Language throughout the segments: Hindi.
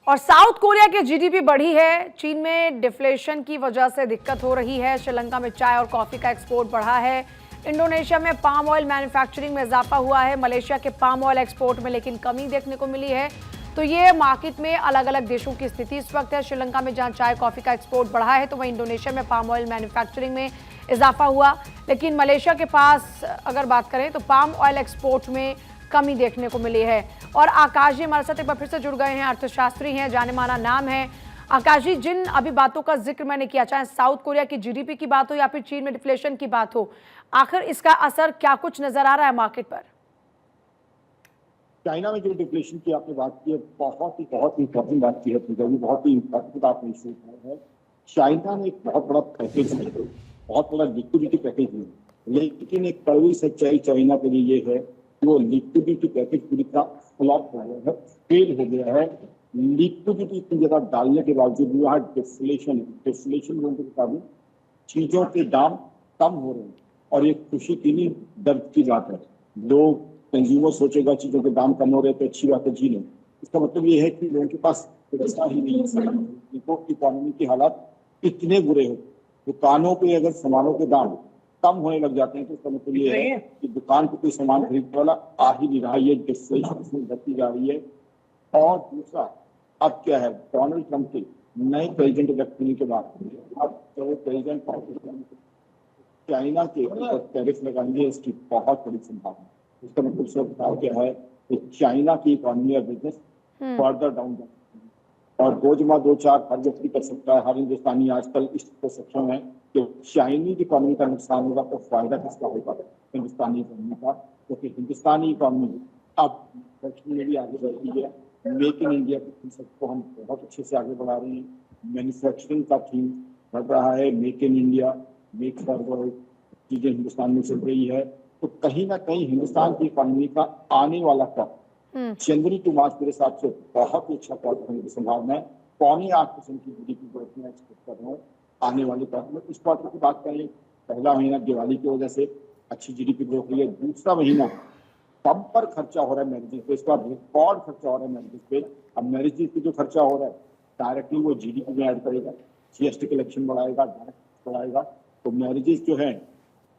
और साउथ कोरिया की जीडीपी बढ़ी है। चीन में डिफ्लेशन की वजह से दिक्कत हो रही है। श्रीलंका में चाय और कॉफी का एक्सपोर्ट बढ़ा है। इंडोनेशिया में पाम ऑयल मैन्युफैक्चरिंग में इजाफा हुआ है। मलेशिया के पाम ऑयल एक्सपोर्ट में लेकिन कमी देखने को मिली है। तो ये मार्केट में अलग अलग देशों की स्थिति इस वक्त है। श्रीलंका में जहां चाय कॉफी का एक्सपोर्ट बढ़ा है तो वहीं इंडोनेशिया में पाम ऑयल मैन्युफैक्चरिंग में इजाफा हुआ। लेकिन मलेशिया के पास अगर बात करें तो पाम ऑयल एक्सपोर्ट में कमी देखने को मिली है। और आकाश जी हमारे साथ एक बार फिर से जुड़ गए हैं, अर्थशास्त्री हैं, जाने माना नाम है। आकाश जी, जिन अभी बातों का जिक्र मैंने किया, चाहे साउथ कोरिया की जीडीपी की बात हो या फिर चीन में डिफ्लेशन की बात हो, आखिर इसका असर क्या कुछ नजर आ रहा है मार्केट पर? चाइना में जो डिफ्लेशन की आपने बात की है, बहुत ही इंपॉर्टेंट बात की है। बहुत ही इंपॉर्टेंट आपने इशू उठाया है। चाइना ने एक बहुत बड़ा पैकेज दिया, बहुत बड़ा लिक्विडिटी पैकेज दिया, लेकिन एक कड़वी सच्चाई चाइना के लिए ये है कि वो लिक्विडिटी पैकेज पूरी तरह फ्लॉप हो गया है, फेल हो गया है। लिक्विडिटी इतनी ज्यादा डालने के बावजूद भी वहाँ डिफ्लेशन होने के मुताबिक चीजों के दाम कम हो रहे हैं, और ये खुशी की नहीं दर्द की बात है। लोग कंज्यूमर सोचेगा चीजों के दाम कम हो रहे तो अच्छी बात है, जी नहीं। इसका मतलब ये है कि लोगों के पास पैसा ही नहीं है। देखो इकोनॉमी की हालात इतने बुरे हो, दुकानों पे अगर सामानों के दाम कम होने लग जाते हैं तो इसका मतलब ये है कि दुकान पे कोई सामान खरीदने वाला आ ही नहीं रहा। ये डिफ्लेशन बढ़ती जा रही है। और दूसरा, अब क्या है, डोनाल्ड ट्रंप के नए प्रेसिडेंट इलेक्ट होने के बाद अब जो प्रेसिडेंट चाइना के ऊपर टैरिफ लगाएंगे, इसकी बहुत बड़ी संभावना है। इसका मतलब सब क्या है कि चाइना की इकोनॉमी और बिजनेस फर्दर डाउन जाए, और दो जमा दो चार हर व्यक्ति कर सकता है। हर हिंदुस्तानी आजकल इस पर सक्षम है कि चाइनीज इकोनॉमी का नुकसान होगा तो फायदा किसका होगा? हिंदुस्तानी इकोनॉमी का, क्योंकि हिंदुस्तानी इकोनॉमी अब में भी आगे बढ़ रही है। मेक इन इंडिया के कंसेप्ट को हम बहुत अच्छे से आगे बढ़ा रहे हैं। मैन्युफैक्चरिंग का थीम बढ़ रहा है, make in India, make for world चीजें हिंदुस्तान में चल रही है। तो कहीं ना कहीं हिंदुस्तान की इकोनॉमी का आने वाला कब जनवरी टू मार्च मेरे हिसाब से बहुत ही अच्छा क्वार्टर होने की संभावना है। 7.25% की जीडीपी ग्रोथ में एक्सपेक्ट कर रहा हूँ आने वाले क्वार्टर में। इस क्वार्टर की बात करें, पहला महीना दिवाली की वजह से अच्छी जीडीपी ग्रोथ हुई है। दूसरा महीना बम्पर खर्चा हो रहा है मैरिजेस पे, इसका रिकॉर्ड खर्चा हो रहा है मैरिजेस पे। अब मैरिजेस पे जो खर्चा हो रहा है डायरेक्टली वो जीडीपी में ऐड करेगा, जीएसटी कलेक्शन बढ़ाएगा, डायरेक्ट बढ़ाएगा। तो मैरिजेस जो है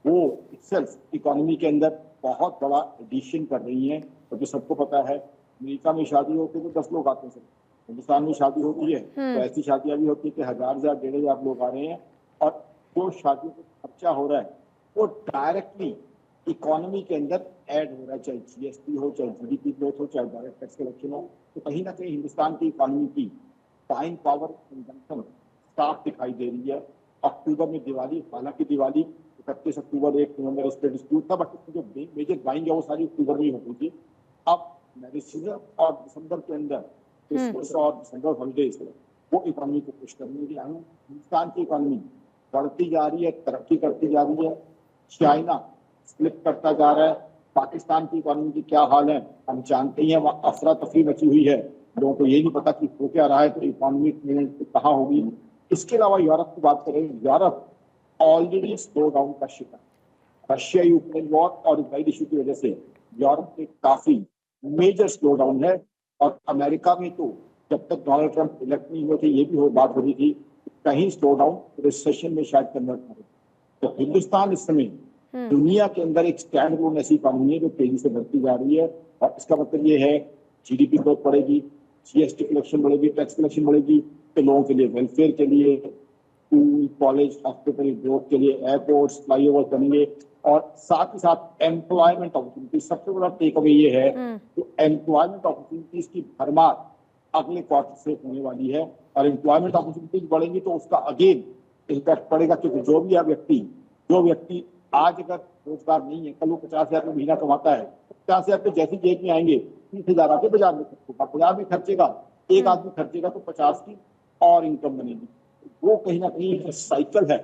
वो इटसेल्फ इकोनॉमी के अंदर बहुत बड़ा एडिशन कर रही हैं। और जो सबको पता है, अमेरिका में शादी होती है तो 10 लोग आते हैं, हिंदुस्तान में शादी होती है तो ऐसी शादियां भी होती है कि 1000 1500 लोग आ रहे हैं। और जो शादियों का खर्चा हो रहा है वो डायरेक्टली इकोनॉमी के अंदर ऐड हो रहा है, चाहे जीएसटी हो, चाहे जीडीपी ग्रोथ हो, चाहे डायरेक्ट टैक्स कलेक्शन हो। तो कहीं ना कहीं हिंदुस्तान की इकोनॉमी की बाइंग पावर कंजम्पशन साफ दिखाई दे रही है। अक्टूबर में दिवाली, हालांकि दिवाली 31 अक्टूबर 1 नवंबर इस पर डिस्प्यूट था, बट जो मेजर बाइंग है वो सारी अक्टूबर में ही होती थी। अब नवंबर और दिसंबर के अंदर क्रिसमस और दिसंबर हॉलीडेज वो इकोनॉमी को पुश करने के लिए हिंदुस्तान की इकोनॉमी बढ़ती जा रही है, तरक्की करती जा रही है। चाइना स्लिप करता जा रहा है। पाकिस्तान की इकोनॉमी की क्या हाल है हम जानते ही हैं, वहाँ अफरा तफरी मची हुई है, लोगों को ये नहीं पता कि हो क्या रहा है, तो इकोनॉमी कहाँ होगी। इसके अलावा यूरोप की बात करें, यूरोप ऑलरेडी स्लो डाउन का शिकार, रशिया यूक्रेन वॉर और यूक्रेन इशू की वजह से यूरोप में काफी मेजर स्लो डाउन है। और अमेरिका में तो जब तक डोनाल्ड ट्रंप इलेक्ट नहीं हुए थे ये भी बात हो रही थी कहीं स्लो डाउन रिसेशन में शायद कन्वर्ट करे। तो हिंदुस्तान इस समय दुनिया के अंदर एक स्टैंड अलोन ऐसी इकोनॉमी है जो तेजी से बढ़ती जा रही है। और इसका मतलब ये है जीडीपी ग्रोथ बढ़ेगी, जीएसटी कलेक्शन बढ़ेगी, टैक्स कलेक्शन बढ़ेगी, तो लोगों के लिए वेलफेयर के लिए, स्कूल कॉलेज हॉस्पिटल ग्रोथ के लिए एयरपोर्ट्स फ्लाईओवर बनेंगे, और साथ ही साथ एम्प्लॉयमेंट अपॉर्चुनिटी। सबसे बड़ा टेक अवे ये है कि एम्प्लॉयमेंट अपॉर्चुनिटीज की भरमार अगले क्वार्टर से होने वाली है। और एम्प्लॉयमेंट अपॉर्चुनिटीज बढ़ेंगी तो उसका अगेन इम्पैक्ट पड़ेगा, क्योंकि जो व्यक्ति आज अगर रोजगार नहीं है, कल वो 50,000 महीना कमाता है, 50,000 पे जैसी जेब में आएंगे 30,000 आके बाजार में खर्चेगा, बाजार में खर्चेगा, एक आदमी खर्चेगा तो 50 की और इनकम बनेगी। वो कहीं ना कहीं साइकिल है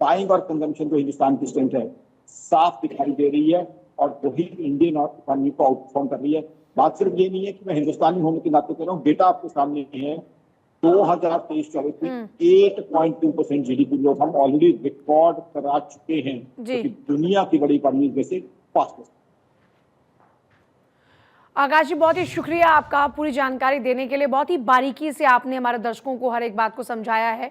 बाइंग और कंजम्पशन जो हिंदुस्तान की स्ट्रेंथ है साफ दिखाई दे रही है, और वही इंडियन इकोनॉमी को आउटपरफॉर्म कर रही है। बात सिर्फ ये नहीं है कि मैं हिंदुस्तानी होने के नाते कह रहा हूँ, डेटा आपके सामने है। 2023-24 में 8.2% जीडीपी ग्रोथ हम ऑलरेडी रिकॉर्ड करा चुके हैं, क्योंकि दुनिया की बड़ी इकोनॉमी में से फास्टेस्ट। आकाश जी, बहुत ही शुक्रिया आपका पूरी जानकारी देने के लिए। बहुत ही बारीकी से आपने हमारे दर्शकों को हर एक बात को समझाया है।